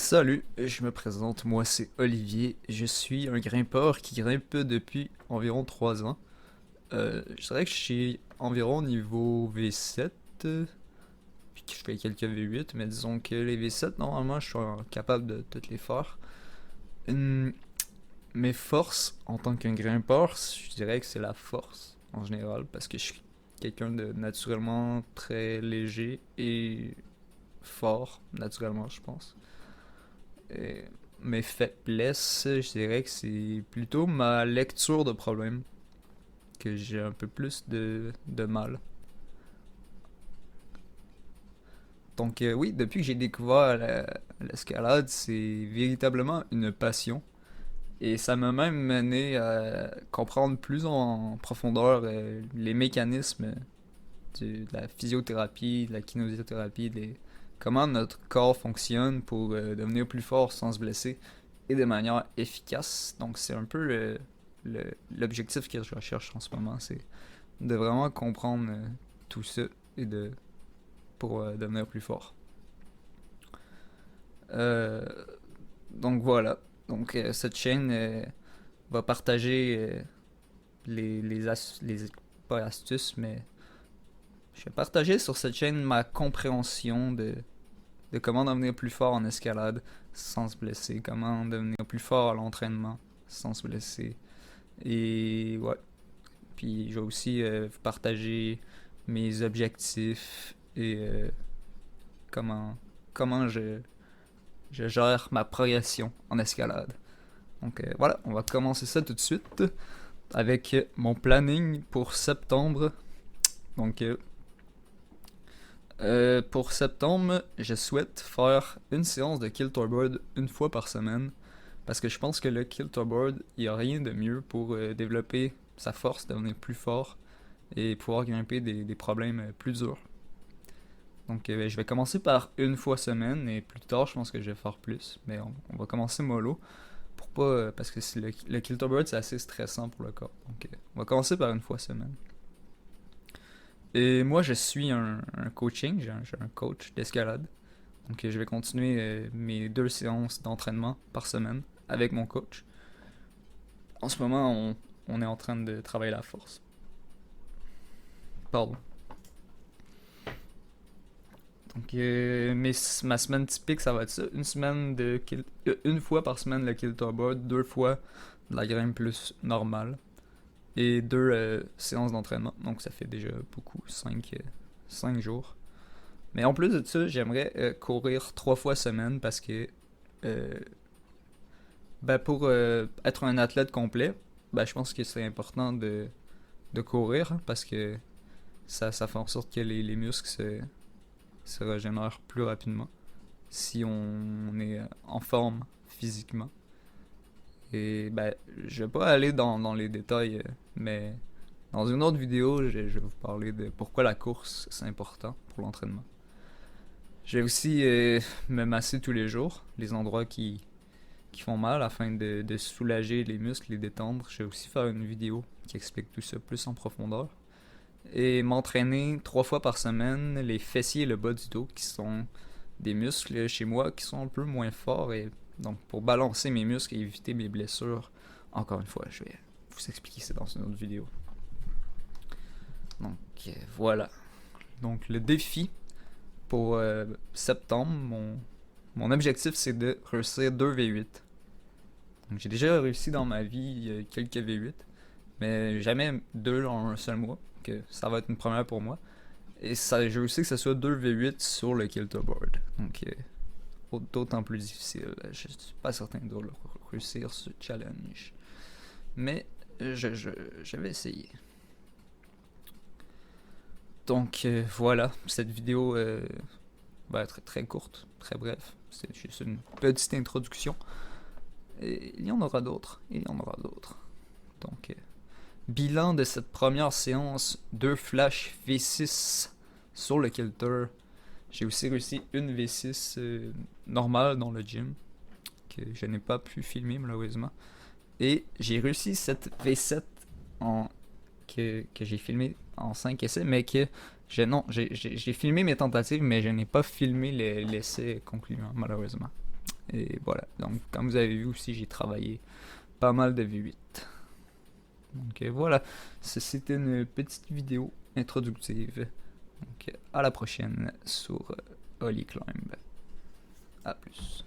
Salut, je me présente, moi c'est Olivier, je suis un grimpeur qui grimpe depuis environ 3 ans. Je dirais que je suis environ niveau V7, puis que je fais quelques V8, mais disons que les V7, normalement je suis capable de toutes les faire. Hum, Mes forces en tant qu'un grimpeur, je dirais que c'est la force en général, parce que je suis quelqu'un de naturellement très léger et fort, naturellement je pense. Et mes faiblesses, je dirais que c'est plutôt ma lecture de problèmes que j'ai un peu plus de mal. Donc oui, depuis que j'ai découvert l'escalade, c'est véritablement une passion. Et ça m'a même mené à comprendre plus en profondeur les mécanismes de la physiothérapie, de la kinésithérapie, comment notre corps fonctionne pour devenir plus fort sans se blesser et de manière efficace. Donc c'est un peu l'objectif que je recherche en ce moment, c'est de vraiment comprendre tout ça et pour devenir plus fort. Euh, donc voilà. Donc cette chaîne va partager les pas astuces, mais je vais partager sur cette chaîne ma compréhension de comment devenir plus fort en escalade sans se blesser, comment devenir plus fort à l'entraînement sans se blesser. Et ouais, puis je vais aussi vous partager mes objectifs et comment, comment je gère ma progression en escalade. Donc voilà, on va commencer ça tout de suite avec mon planning pour septembre. Donc pour septembre, je souhaite faire une séance de Kilterboard une fois par semaine. Parce que je pense que le Kilterboard, il n'y a rien de mieux pour développer sa force, devenir plus fort et pouvoir grimper des problèmes plus durs. Donc je vais commencer par une fois semaine et plus tard, je pense que je vais faire plus. Mais on va commencer mollo pour pas. Parce que le Kilterboard, c'est assez stressant pour le corps. Donc on va commencer par une fois semaine. Et moi, je suis un coaching, j'ai un coach d'escalade. Donc, je vais continuer mes 2 séances d'entraînement par semaine avec mon coach. En ce moment, on est en train de travailler la force. Pardon. Donc, ma semaine typique, ça va être ça. Une fois par semaine le kilterboard, 2 fois de la grimpe plus normale. Et 2 séances d'entraînement. Donc, ça fait déjà beaucoup, 5 jours. Mais en plus de ça, j'aimerais courir 3 fois semaine parce que euh, pour être un athlète complet, je pense que c'est important de courir hein, parce que ça fait en sorte que les muscles se régénèrent plus rapidement si on est en forme physiquement. Et je vais pas aller dans les détails, mais dans une autre vidéo, je vais vous parler de pourquoi la course c'est important pour l'entraînement. Je vais aussi me masser tous les jours, les endroits qui font mal afin de soulager les muscles, les détendre. Je vais aussi faire une vidéo qui explique tout ça plus en profondeur. Et m'entraîner 3 fois par semaine, les fessiers et le bas du dos qui sont des muscles chez moi qui sont un peu moins forts. Et donc pour balancer mes muscles et éviter mes blessures, encore une fois, je vais vous expliquer ça dans une autre vidéo. Donc voilà. Donc le défi pour septembre, mon objectif c'est de réussir 2 V8. Donc, j'ai déjà réussi dans ma vie quelques V8, mais jamais 2 en un seul mois. Que ça va être une première pour moi. Et ça, je veux aussi que ce soit 2 V8 sur le Kilterboard. Donc d'autant plus difficile. Je suis pas certain de réussir ce challenge. Mais je vais essayer. Donc voilà, cette vidéo va être très courte, très bref. C'est juste une petite introduction. Et il y en aura d'autres. Il y en aura d'autres. Donc, bilan de cette première séance, 2 flash V6 sur le kilter. J'ai aussi réussi une V6 normale dans le gym, que je n'ai pas pu filmer malheureusement. Et j'ai réussi cette V7 que j'ai filmé en 5 essais, mais que non, j'ai filmé mes tentatives, mais je n'ai pas filmé l'essai concluant malheureusement. Et voilà, donc comme vous avez vu aussi, j'ai travaillé pas mal de V8. Donc voilà, c'était une petite vidéo introductive. Donc à la prochaine sur Holy Climb. A plus.